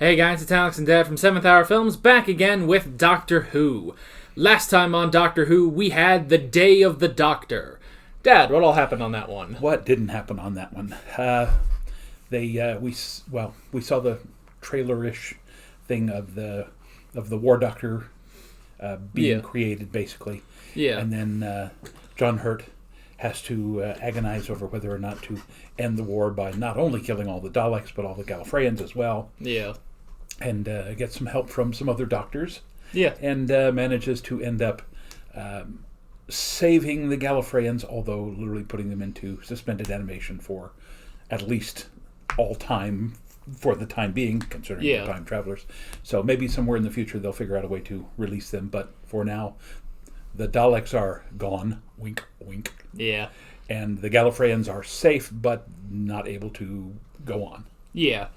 Hey guys, it's Alex and Dad from 7th Hour Films, back again with Doctor Who. Last time on Doctor Who, we had the Day of the Doctor. Dad, what all happened on that one? What didn't happen on that one? We saw the trailer-ish thing of the War Doctor being created, basically. Yeah. And then John Hurt has to agonize over whether or not to end the war by not only killing all the Daleks, but all the Gallifreyans as well. Yeah. And get some help from some other doctors. Yeah. And manages to end up saving the Gallifreyans, although literally putting them into suspended animation for at least all time, for the time being, considering they're time travelers. So maybe somewhere in the future they'll figure out a way to release them, but for now, the Daleks are gone. Wink, wink. Yeah. And the Gallifreyans are safe, but not able to go on. Yeah.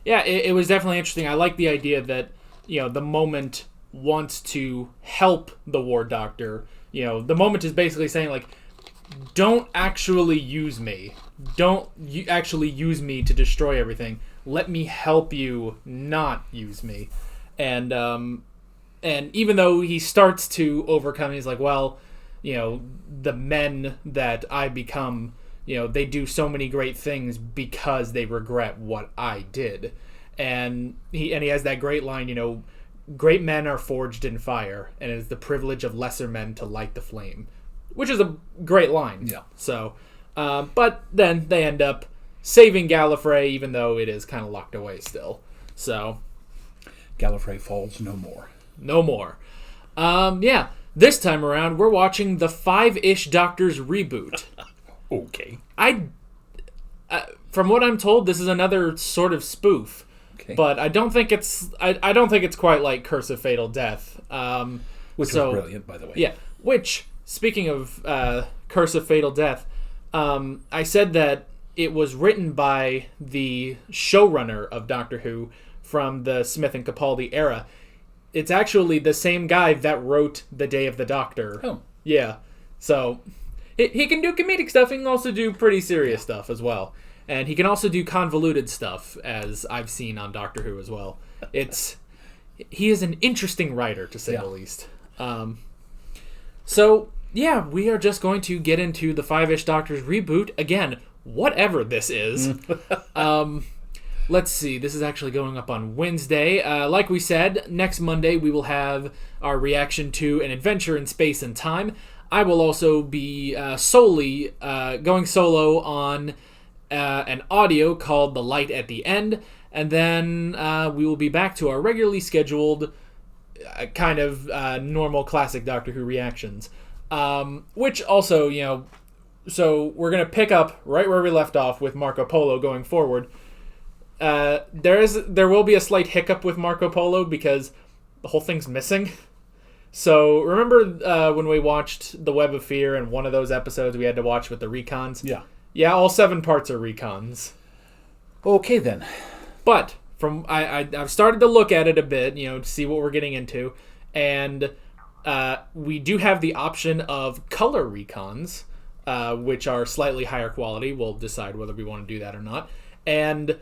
It was definitely interesting. I like the idea that, the moment wants to help the War Doctor. The moment is basically saying, like, don't actually use me. Don't actually use me to destroy everything. Let me help you not use me. And even though he starts to overcome, he's like, well, the men that I become, they do so many great things because they regret what I did. And he has that great line, great men are forged in fire, and it is the privilege of lesser men to light the flame. Which is a great line. Yeah. So, but then they end up saving Gallifrey, even though it is kind of locked away still. So, Gallifrey falls no more. No more. This time around, we're watching the 5-ish Doctors reboot. Okay. From what I'm told, this is another sort of spoof. Okay. But I don't think it's quite like Curse of Fatal Death. Which is brilliant, by the way. Yeah. Which, speaking of Curse of Fatal Death, I said that it was written by the showrunner of Doctor Who from the Smith and Capaldi era. It's actually the same guy that wrote The Day of the Doctor. Oh. Yeah. So, he can do comedic stuff. He can also do pretty serious stuff as well. And he can also do convoluted stuff, as I've seen on Doctor Who as well. He is an interesting writer, to say the least. We are just going to get into the 5-ish Doctors reboot. Again, whatever this is. Let's see. This is actually going up on Wednesday. Like we said, next Monday we will have our reaction to An Adventure in Space and Time. I will also be solely going solo on an audio called The Light at the End. And then we will be back to our regularly scheduled kind of normal classic Doctor Who reactions. Which also, so we're going to pick up right where we left off with Marco Polo going forward. There will be a slight hiccup with Marco Polo because the whole thing's missing. So remember when we watched The Web of Fear, and one of those episodes we had to watch with the recons? Yeah, all 7 parts are recons. Okay then. But I've started to look at it a bit, to see what we're getting into, and we do have the option of color recons, which are slightly higher quality. We'll decide whether we want to do that or not. And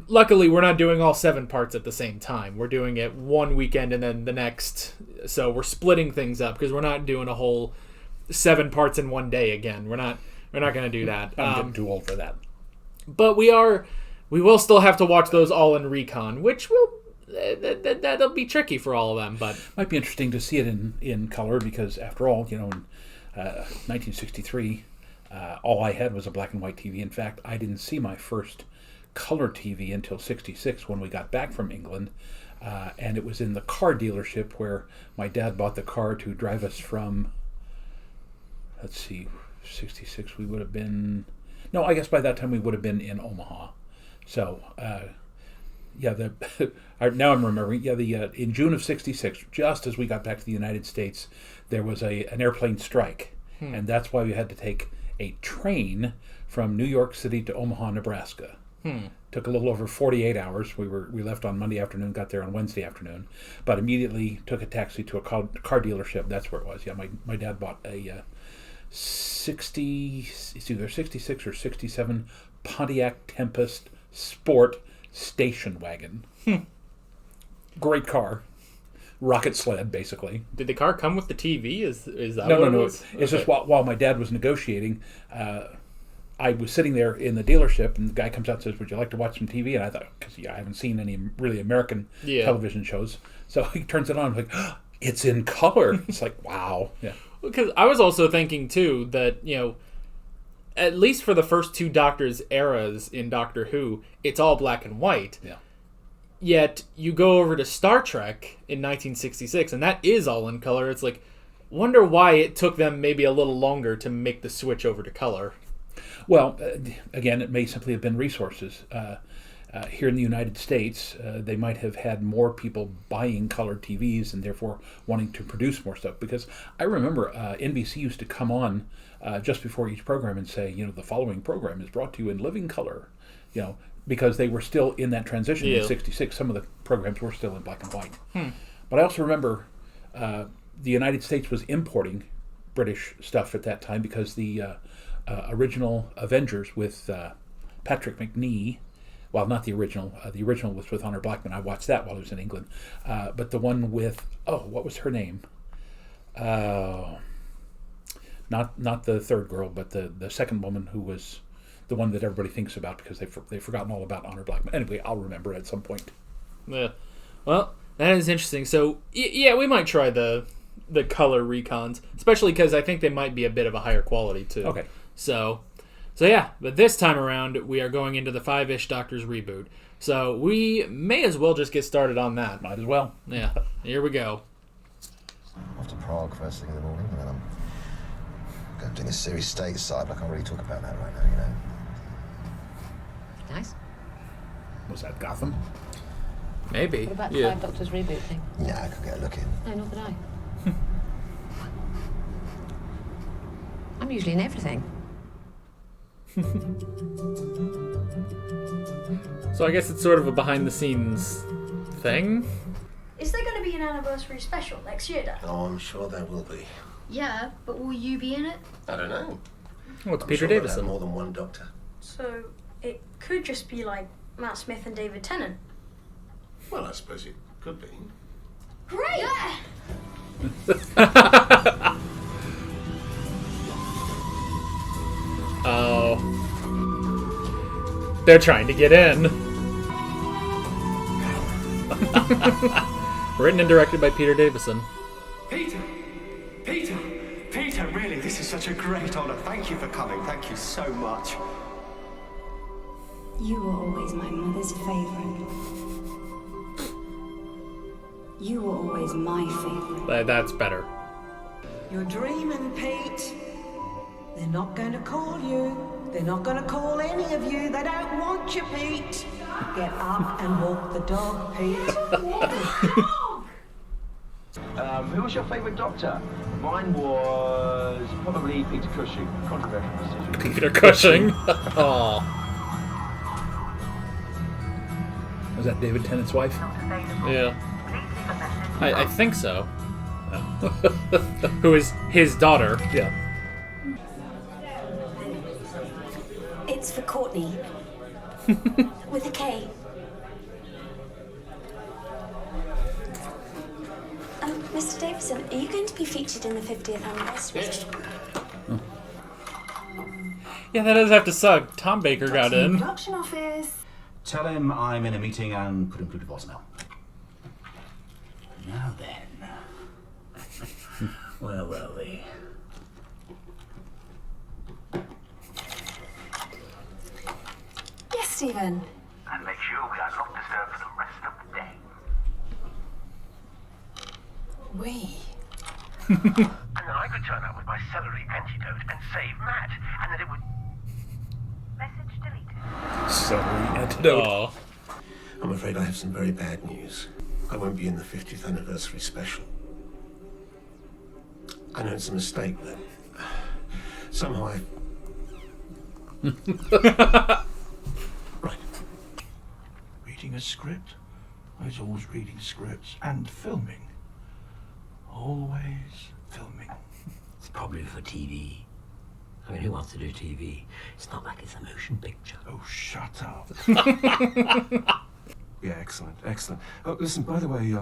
luckily we're not doing all 7 parts at the same time. We're doing it one weekend and then the next. So we're splitting things up because we're not doing a whole 7 parts in one day again. We're not going to do that. I'm getting too old for that. But we will still have to watch those all in recon, which that'll be tricky for all of them. But might be interesting to see it in color because, after all, in 1963, all I had was a black and white TV. In fact, I didn't see my first color TV until 66 when we got back from England, and it was in the car dealership where my dad bought the car to drive us from, 66 we would have been, no, I guess by that time we would have been in Omaha. So, now I'm remembering, in June of 66, just as we got back to the United States, there was an airplane strike, and that's why we had to take a train from New York City to Omaha, Nebraska. Took a little over 48 hours. We left on Monday afternoon, got there on Wednesday afternoon, but immediately took a taxi to a car dealership. That's where it was. Yeah, my dad bought a it's either 66 or 67 Pontiac Tempest Sport station wagon. Great car. Rocket sled, basically. Did the car come with the TV? Is that No, what no, it no. was? It's just while my dad was negotiating, I was sitting there in the dealership, and the guy comes out and says, "Would you like to watch some TV?" And I thought, because I haven't seen any really American television shows. So he turns it on, I'm like, oh, it's in color. It's like, wow. Yeah. Because I was also thinking, too, that, at least for the first two Doctors eras in Doctor Who, it's all black and white. Yeah. Yet you go over to Star Trek in 1966, and that is all in color. It's like, wonder why it took them maybe a little longer to make the switch over to color. Well, again, it may simply have been resources. Here in the United States, they might have had more people buying colored TVs and therefore wanting to produce more stuff. Because I remember NBC used to come on just before each program and say, the following program is brought to you in living color. Because they were still in that transition in '66. Some of the programs were still in black and white. But I also remember the United States was importing British stuff at that time because the original Avengers with Patrick Macnee, well, not the original. The original was with Honor Blackman. I watched that while I was in England. But the one with, what was her name? Not the third girl, but the second woman who was the one that everybody thinks about because they've forgotten all about Honor Blackman. Anyway, I'll remember at some point. Yeah. Well, that is interesting. So, yeah, we might try the color recons, especially because I think they might be a bit of a higher quality, too. Okay. So yeah, but this time around, we are going into the 5-ish Doctors reboot. So we may as well just get started on that. Might as well. Yeah, here we go. Off to Prague first thing in the morning, and then I'm going to do this series stateside, but I can't really talk about that right now, Nice. Was that Gotham? Maybe. What about the 5 Doctors reboot thing? Yeah, I could get a look in. No, not that I. I'm usually in everything. So I guess it's sort of a behind-the-scenes thing. Is there going to be an anniversary special next year, Dad? Oh, I'm sure there will be. Yeah, but will you be in it? I don't know. Oh, it's I'm Peter sure they'll have Davison. more than one Doctor. So it could just be like Matt Smith and David Tennant. Well, I suppose it could be. Great! Yeah! Oh. They're trying to get in. Written and directed by Peter Davison. Peter, really, this is such a great honor. Thank you for coming. Thank you so much. You were always my mother's favorite. You were always my favorite. That's better. You're dreaming, Pete. They're not going to call you. They're not going to call any of you. They don't want you, Pete. Get up and walk the dog, Pete. Who was your favourite Doctor? Mine was probably Peter Cushing. Controversial decision. Peter Cushing. Oh. Was that David Tennant's wife? Yeah. I think so. Who is his daughter. Yeah. It's for Courtney. With a K. Mr. Davison, are you going to be featured in the 50th anniversary? Next. Yeah, that does have to suck. Tom Baker got in. Production office. Tell him I'm in a meeting and put him through to voicemail. Now then. Where were we? Yes, Stephen. And make sure we are not disturbed for the rest of the day. We. And then I could turn up with my celery antidote and save Matt, and then it would... Message deleted. Celery antidote. Oh. I'm afraid I have some very bad news. I won't be in the 50th anniversary special. I know it's a mistake, but somehow I... Right. Reading a script? I was always reading scripts and filming. Always filming. It's probably for TV. I mean, who wants to do TV? It's not like it's a motion picture. Oh, shut up. Excellent, excellent. Oh, listen, by the way,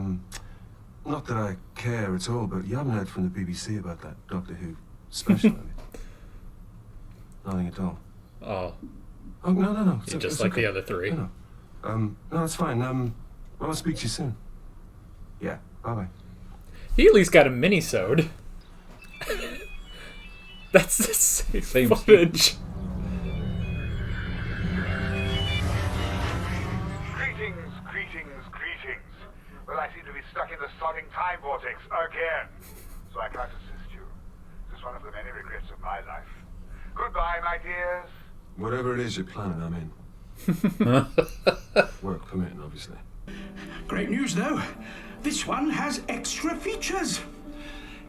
not that I care at all, but you haven't heard from the BBC about that Doctor Who special, have you? Nothing at all. Oh. Oh, no. It's just like the other three. No. No, that's fine. Well, I'll speak to you soon. Yeah, bye-bye. He at least got a mini-sode. That's the same footage. Greetings. Well, I seem to be stuck in the sodding time vortex again, so I can't assist you. It's one of the many regrets of my life. Goodbye, my dears. Whatever it is you're planning, I'm in. Work permitting, obviously. Great news, though. This one has extra features.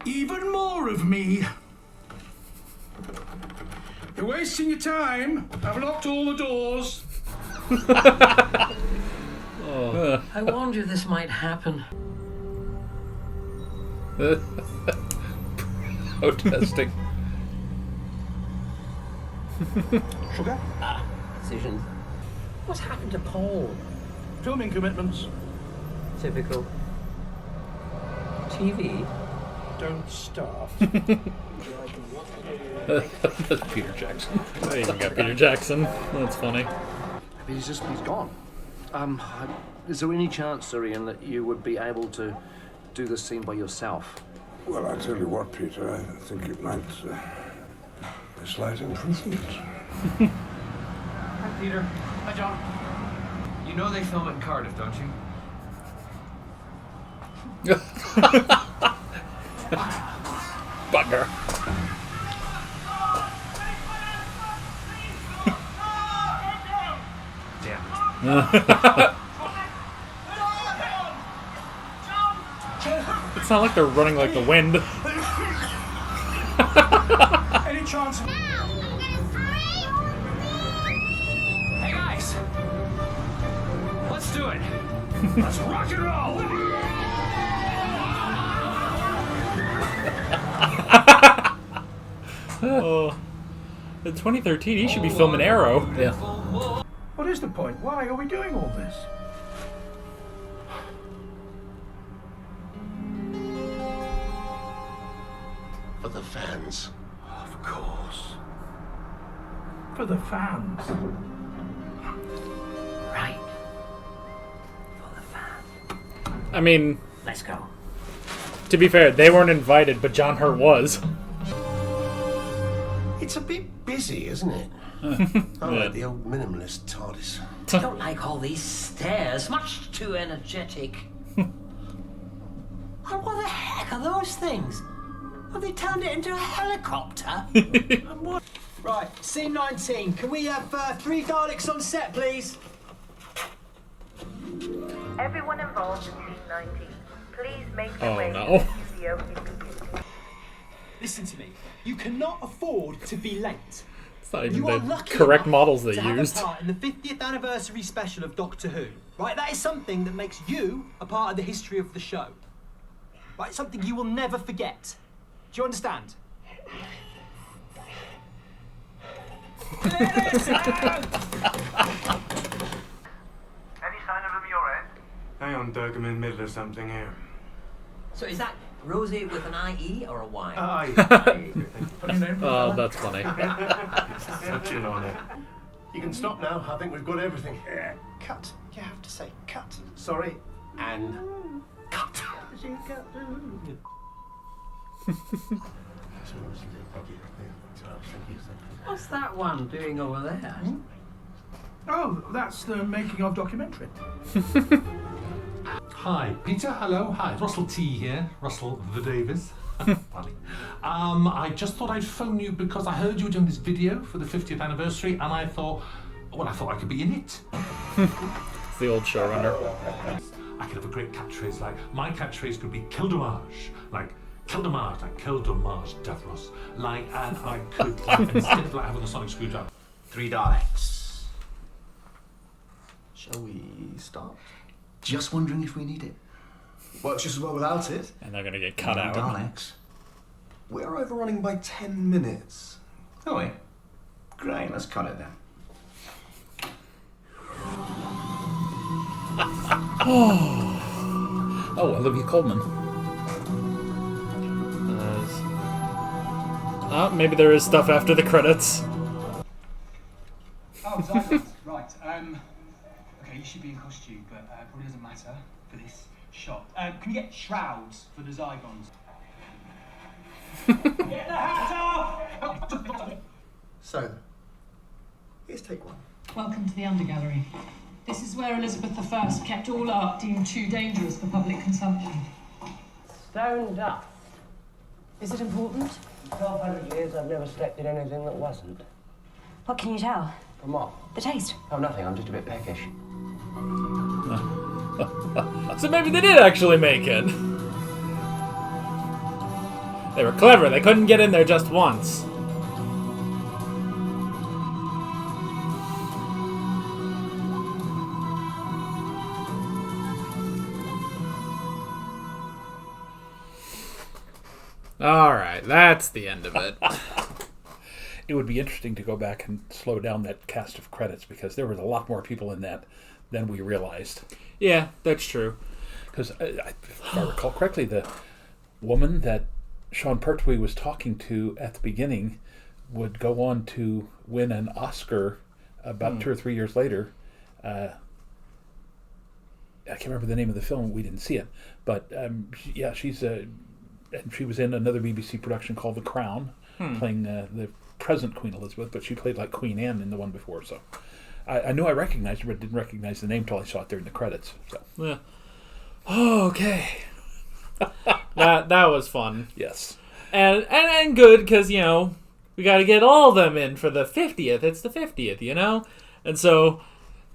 Even more of me. You're wasting your time. I've locked all the doors. I warned you this might happen. Protesting. Sugar? Decision. What's happened to Paul? Filming commitments. Typical. TV? Don't start. That's Peter Jackson. I even got Peter Jackson. That's funny. He's gone. Is there any chance, Sir Ian, that you would be able to do this scene by yourself? Well, I tell you what, Peter, I think it might be a slight improvement. Hi, Peter. Hi, John. You know they film it in Cardiff, don't you? Bugger. It's not like they're running like the wind. Any chance? Hey, guys! Let's do it! Let's rock and roll! Oh. In 2013, he should be filming Arrow. Yeah. What is the point? Why are we doing all this? For the fans. Of course. For the fans. Right. For the fans. I mean, Let's go. to be fair, they weren't invited, but John Hurt was. It's a bit busy, isn't it? I like the old minimalist TARDIS. I don't like all these stairs. Much too energetic. And what the heck are those things? Have they turned it into a helicopter? Right, scene 19. Can we have 3 Daleks on set, please? Everyone involved in scene 19, please make Oh, your way no. to the opening computer. Listen to me. You cannot afford to be late. It's not even You are the lucky correct enough models they to have used. a part in the 50th anniversary special of Doctor Who. Right, that is something that makes you a part of the history of the show. Right, something you will never forget. Do you understand? Any sign of him your end? Hang on, Doug, I'm in the middle of something here. So is that Rosie with an IE or a Y? Oh, that's funny. Touching on it. You can stop now. I think we've got everything. Cut. You have to say cut. Sorry. And cut. What's that one doing over there? Oh, that's the making of documentary. Hi, Peter. Hello. Hi, it's Russell T here. Russell the Davis. Funny. I just thought I'd phone you because I heard you were doing this video for the 50th anniversary, and I thought I could be in it. It's the old showrunner. I could have a great catchphrase like, my catchphrase could be Kildamage, like Kildamage, like Kildamage Davros, like, and I could, like, instead of like having a sonic screwdriver. 3 Daleks. Shall we start? Just wondering if we need it. Works just as well without it. And they're going to get cut out. Daleks. We're overrunning by 10 minutes. Oh, yeah. Great, let's cut it then. Oh, Olivia Colman. Oh, maybe there is stuff after the credits. Oh, Zygons, right. Okay, you should be in costume, but probably doesn't matter for this shot. Can you get shrouds for the Zygons? Get the hat off! So, here's take one. Welcome to the Undergallery. This is where Elizabeth I kept all art deemed too dangerous for public consumption. Stone dust. Is it important? 1,200 years I've never stepped in anything that wasn't. What can you tell? From what? The taste. Oh, nothing. I'm just a bit peckish. So maybe they did actually make it. They were clever. They couldn't get in there just once. All right, that's the end of it. It would be interesting to go back and slow down that cast of credits because there was a lot more people in that than we realized. Yeah, that's true. Because if I recall correctly, the woman that Sean Pertwee was talking to at the beginning would go on to win an Oscar about 2 or 3 years later. I can't remember the name of the film. We didn't see it. But yeah, she was in another BBC production called The Crown, playing the present Queen Elizabeth, but she played like Queen Anne in the one before. So I knew I recognized her, but didn't recognize the name till I saw it there in the credits. So yeah. Okay. that was fun. Yes. And good because we got to get all of them in for the 50th. It's the 50th, and so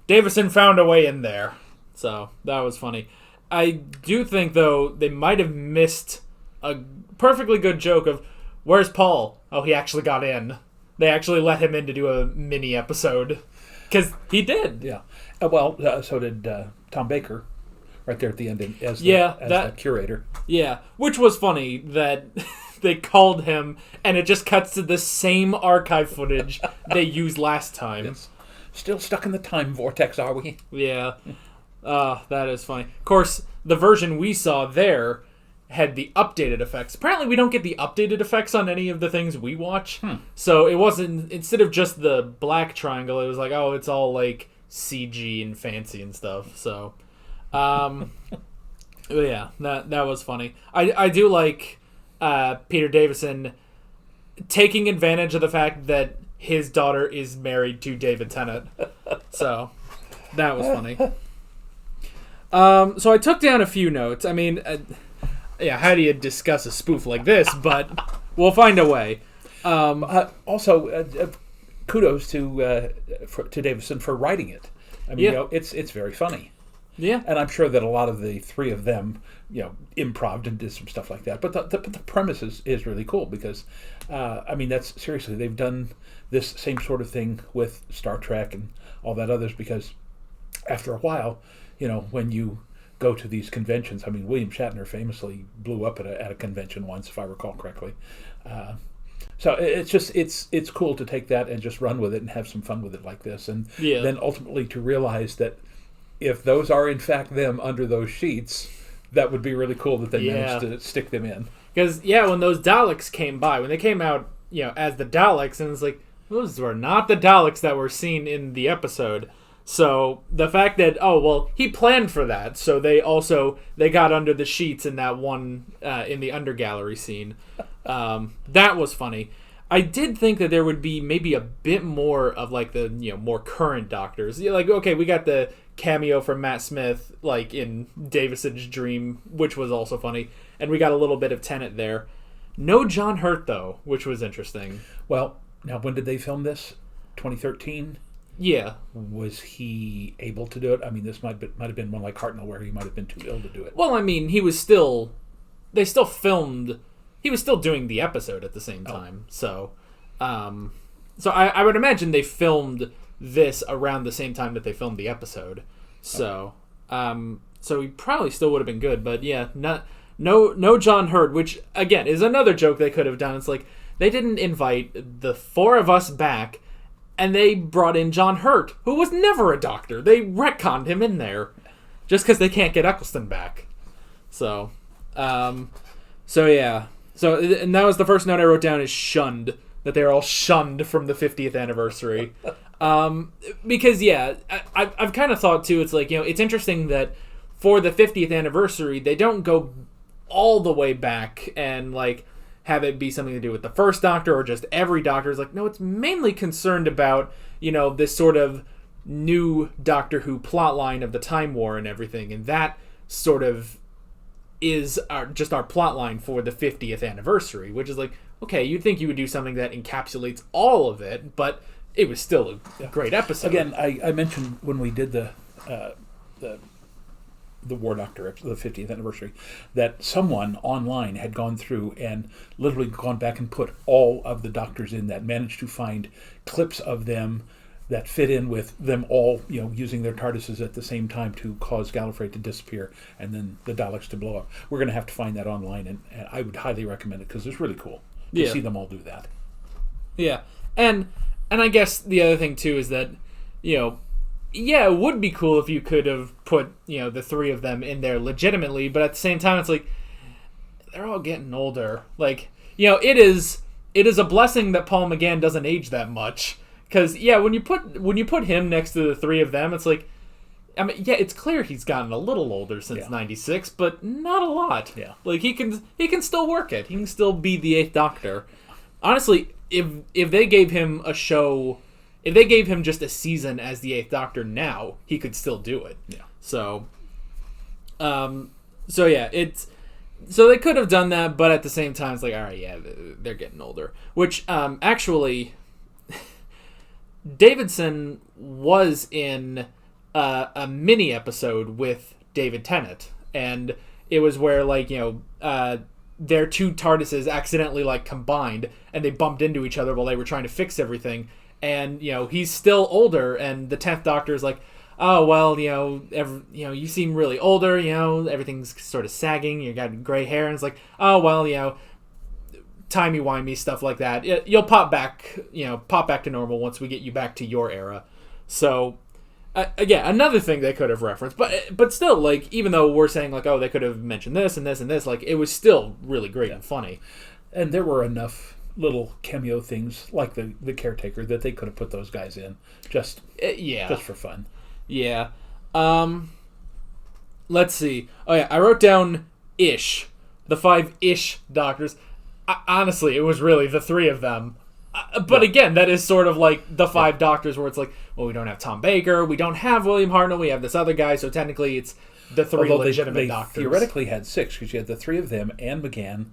Davison found a way in there. So that was funny. I do think though they might have missed a perfectly good joke of where's Paul? Oh, he actually got in. They actually let him in to do a mini episode because he did. Yeah. So did Tom Baker, right there at the end as the curator. Yeah, which was funny that they called him and it just cuts to the same archive footage they used last time. Yes. Still stuck in the time vortex, are we? Yeah. That is funny. Of course, the version we saw there had the updated effects. Apparently we don't get the updated effects on any of the things we watch. So it wasn't, instead of just the black triangle, it was like, oh, it's all like CG and fancy and stuff. So, yeah, that was funny. I do like Peter Davison taking advantage of the fact that his daughter is married to David Tennant. So that was funny. So I took down a few notes. I mean, yeah, how do you discuss a spoof like this? But we'll find a way. Also, kudos to Davison for writing it. I mean, it's very funny. Yeah, and I'm sure that a lot of the three of them, improv'd and did some stuff like that. But the premise is really cool because, I mean, that's seriously they've done this same sort of thing with Star Trek and all that others because after a while, when you go to these conventions. I mean, William Shatner famously blew up at a convention once, if I recall correctly. So it's cool to take that and just run with it and have some fun with it like this, and then ultimately to realize that if those are in fact them under those sheets, that would be really cool that they managed to stick them in. Because when those Daleks came by, when they came out, as the Daleks, and it's like those were not the Daleks that were seen in the episode. So the fact that he planned for that, so they got under the sheets in that one in the undergallery scene. That was funny. I did think that there would be maybe a bit more of like the more current Doctors. Like okay, we got the cameo from Matt Smith like in Davison's dream, which was also funny, and we got a little bit of Tennant there. No John Hurt though, which was interesting. Well, now when did they film this? 2013. Yeah. Was he able to do it? I mean, this might have been one like Hartnell where he might have been too ill to do it. Well, I mean, he was still filmed. He was still doing the episode at the same time. So I would imagine they filmed this around the same time that they filmed the episode. So so he probably still would have been good. But yeah, no John Hurt, which again is another joke they could have done. It's like they didn't invite the four of us back. And they brought in John Hurt, who was never a doctor. They retconned him in there. just because they can't get Eccleston back. So, yeah. So, and that was the first note I wrote down is shunned. That they're all shunned from the 50th anniversary. Because, yeah, I've kind of thought, too, it's like, it's interesting that for the 50th anniversary, they don't go all the way back and, like, have it be something to do with the first Doctor or just every Doctor. It's like, no, it's mainly concerned about, this sort of new Doctor Who plotline of the Time War and everything. And that sort of is our plotline for the 50th anniversary, which is like, okay, you'd think you would do something that encapsulates all of it, but it was still a great episode. Again, I mentioned when we did the War Doctor, the 50th anniversary, that someone online had gone through and literally gone back and put all of the Doctors in that, managed to find clips of them that fit in with them all, using their TARDISes at the same time to cause Gallifrey to disappear and then the Daleks to blow up. We're going to have to find that online, and I would highly recommend it because it's really cool to see them all do that. Yeah, and I guess the other thing too is that, it would be cool if you could have put, the three of them in there legitimately, but at the same time, it's like, they're all getting older. Like, it is a blessing that Paul McGann doesn't age that much. Because, when you put him next to the three of them, it's like, it's clear he's gotten a little older since '96, but not a lot. Yeah, like he can still work it. He can still be the Eighth Doctor. Honestly, if they gave him a show, if they gave him just a season as the Eighth Doctor now, he could still do it. Yeah. So they could have done that, but at the same time, it's like, all right, yeah, they're getting older. Which actually, Davidson was in a mini episode with David Tennant, and it was where their two TARDISes accidentally combined, and they bumped into each other while they were trying to fix everything. And he's still older, and the 10th Doctor is like, oh well, you seem really older, everything's sort of sagging, you got gray hair, and it's like, oh well, timey-wimey stuff like that. You'll pop back to normal once we get you back to your era. So, again, another thing they could have referenced, but still, even though we're saying oh, they could have mentioned this and this and this, it was still really great and funny. And there were enough little cameo things like the caretaker that they could have put those guys in just for fun. Yeah. Let's see. Oh yeah, I wrote down Ish, the 5 Ish Doctors. Honestly, it was really the 3 of them. But again, that is sort of like the 5 Doctors where it's like, well, we don't have Tom Baker, we don't have William Hartnell, we have this other guy, so technically it's the 3 legitimate Doctors. They theoretically had 6 because you had the 3 of them and McGann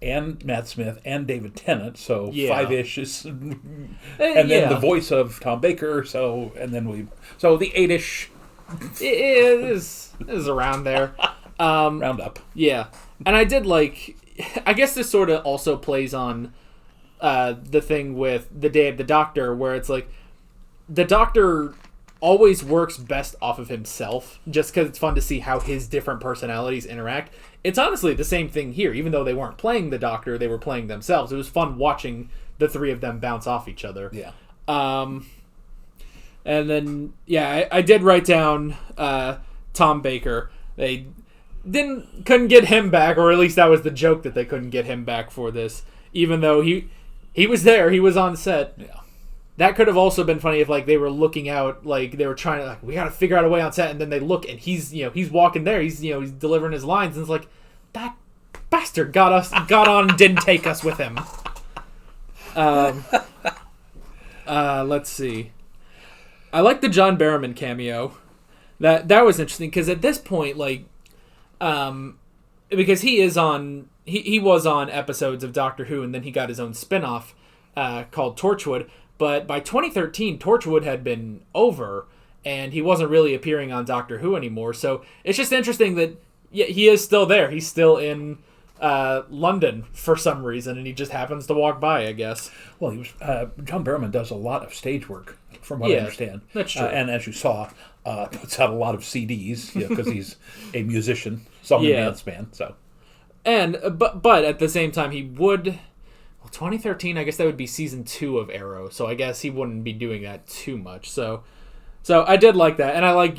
and Matt Smith and David Tennant, so 5-ish is, and then the voice of Tom Baker, so the 8-ish is around there, round up. Yeah, and I did I guess this sort of also plays on the thing with the Day of the Doctor, where it's like the Doctor always works best off of himself, just because it's fun to see how his different personalities interact. It's honestly the same thing here. Even though they weren't playing the Doctor, they were playing themselves. It was fun watching the 3 of them bounce off each other. Yeah. And then, I did write down Tom Baker. They couldn't get him back, or at least that was the joke, that they couldn't get him back for this, even though he was there, he was on set. Yeah. That could have also been funny if they were looking out, they were trying to we got to figure out a way on set, and then they look and he's walking there, he's delivering his lines, and it's like, that bastard got on and didn't take us with him. Let's see. I like the John Barrowman cameo. That was interesting because at this point, because he was on episodes of Doctor Who, and then he got his own spin-off called Torchwood. But by 2013, Torchwood had been over, and he wasn't really appearing on Doctor Who anymore. So it's just interesting that he is still there. He's still in London for some reason, and he just happens to walk by, I guess. Well, John Barrowman does a lot of stage work, from what I understand. That's true. And as you saw, puts out a lot of CDs because he's a musician, song and dance band. So, but at the same time, he would. Well, 2013, I guess that would be season 2 of Arrow, so I guess he wouldn't be doing that too much. So I did like that, and I like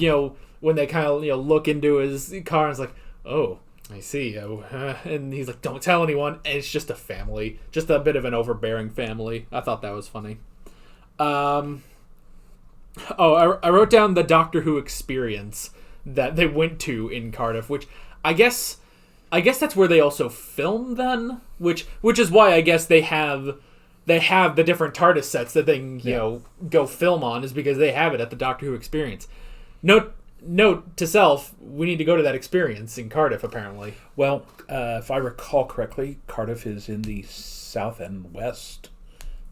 when they kind of look into his car and it's like, oh, I see. And he's like, don't tell anyone. And it's just a family. Just a bit of an overbearing family. I thought that was funny. I wrote down the Doctor Who experience that they went to in Cardiff, which I guess that's where they also film then, which is why I guess they have the different TARDIS sets that they can, go film on, is because they have it at the Doctor Who experience. Note to self, we need to go to that experience in Cardiff, apparently. Well, if I recall correctly, Cardiff is in the south and west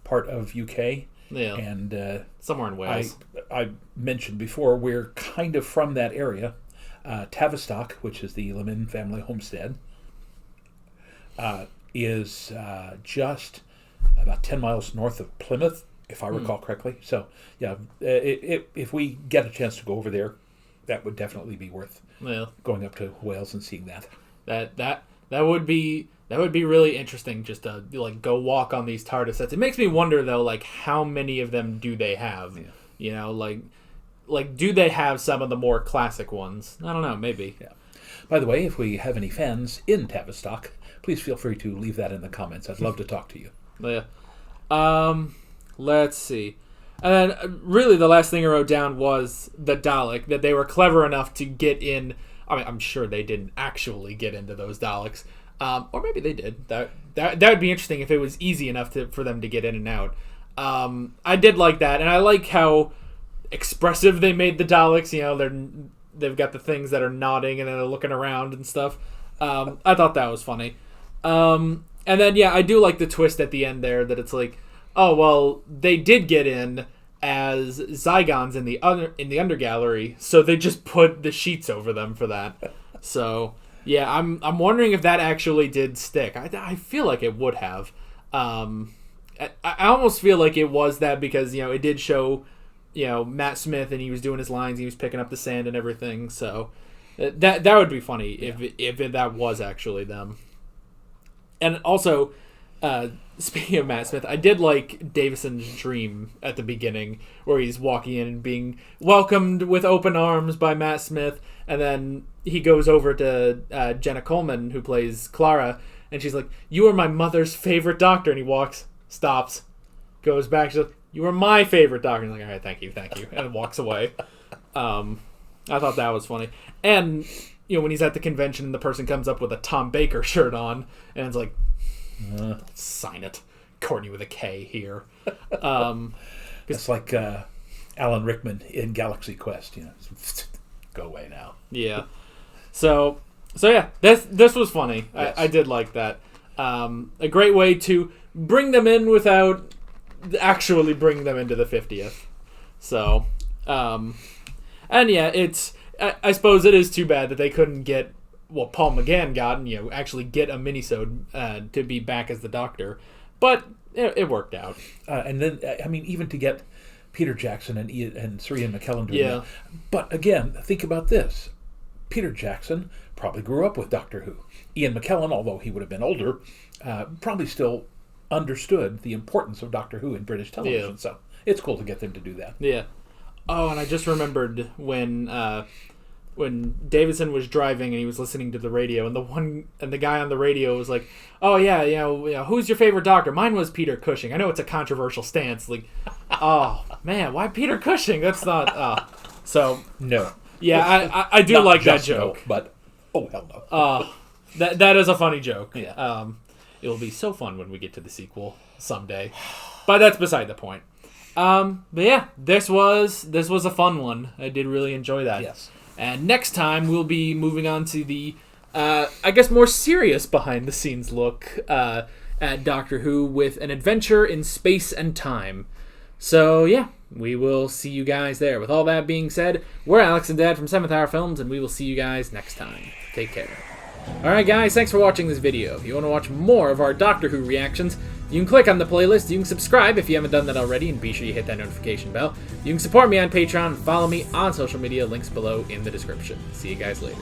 part of UK. Yeah. And somewhere in Wales. I mentioned before, we're kind of from that area. Tavistock, which is the Lemin family homestead, is just about 10 miles north of Plymouth, if I recall correctly. So, yeah, if we get a chance to go over there, that would definitely be worth going up to Wales and seeing that. That would be really interesting, just to go walk on these TARDIS sets. It makes me wonder though, how many of them do they have? Yeah. Do they have some of the more classic ones? I don't know, maybe. Yeah. By the way, if we have any fans in Tavistock, please feel free to leave that in the comments. I'd love to talk to you. Yeah. Let's see. And then, really, the last thing I wrote down was the Dalek, that they were clever enough to get in. I mean, I'm sure they didn't actually get into those Daleks. Or maybe they did. That would be interesting if it was easy enough for them to get in and out. I did like that, and I like how expressive they made the Daleks. They've got the things that are nodding and they're looking around and stuff. I thought that was funny. And then, yeah, I do like the twist at the end there, that it's like, oh, well, they did get in as Zygons in the Undergallery, so they just put the sheets over them for that. So, yeah, I'm wondering if that actually did stick. I feel like it would have. I almost feel like it was that because, it did show, Matt Smith, and he was doing his lines, he was picking up the sand and everything, so that would be funny if that was actually them. And also, speaking of Matt Smith, I did like Davison's dream at the beginning, where he's walking in and being welcomed with open arms by Matt Smith, and then he goes over to Jenna Coleman, who plays Clara, and she's like, "You are my mother's favorite doctor," and he walks, stops, goes back, she's like, "You are my favorite doctor," and he's like, "All right, thank you," and walks away. I thought that was funny. And when he's at the convention and the person comes up with a Tom Baker shirt on, and it's like, sign it. Courtney with a K here. It's like Alan Rickman in Galaxy Quest. Go away now. Yeah. So yeah, this was funny. Yes. I did like that. A great way to bring them in without actually bring them into the 50th. So, and yeah, I suppose it is too bad that they couldn't get what Paul McGann got and actually get a minisode to be back as the Doctor, but it worked out. And then even to get Peter Jackson and Sir Ian McKellen doing that. But again, think about this: Peter Jackson probably grew up with Doctor Who. Ian McKellen, although he would have been older, probably still understood the importance of Doctor Who in British television. Yeah. So it's cool to get them to do that. Yeah. Oh, and I just remembered when Davison was driving and he was listening to the radio, and the guy on the radio was like, "Oh yeah, who's your favorite Doctor? Mine was Peter Cushing. I know it's a controversial stance. Like, oh man, why Peter Cushing? That's not." So no. Yeah, I do like that joke, no, but oh hell no. That is a funny joke. Yeah. It'll be so fun when we get to the sequel someday, but that's beside the point. But yeah, this was a fun one. I did really enjoy that. Yes. And next time we'll be moving on to the, I guess, more serious behind-the-scenes look at Doctor Who with an adventure in space and time. So yeah, we will see you guys there. With all that being said, we're Alex and Dad from 7th Hour Films, and we will see you guys next time. Take care. Alright guys, thanks for watching this video. If you want to watch more of our Doctor Who reactions, you can click on the playlist, you can subscribe if you haven't done that already, and be sure you hit that notification bell. You can support me on Patreon and follow me on social media, links below in the description. See you guys later.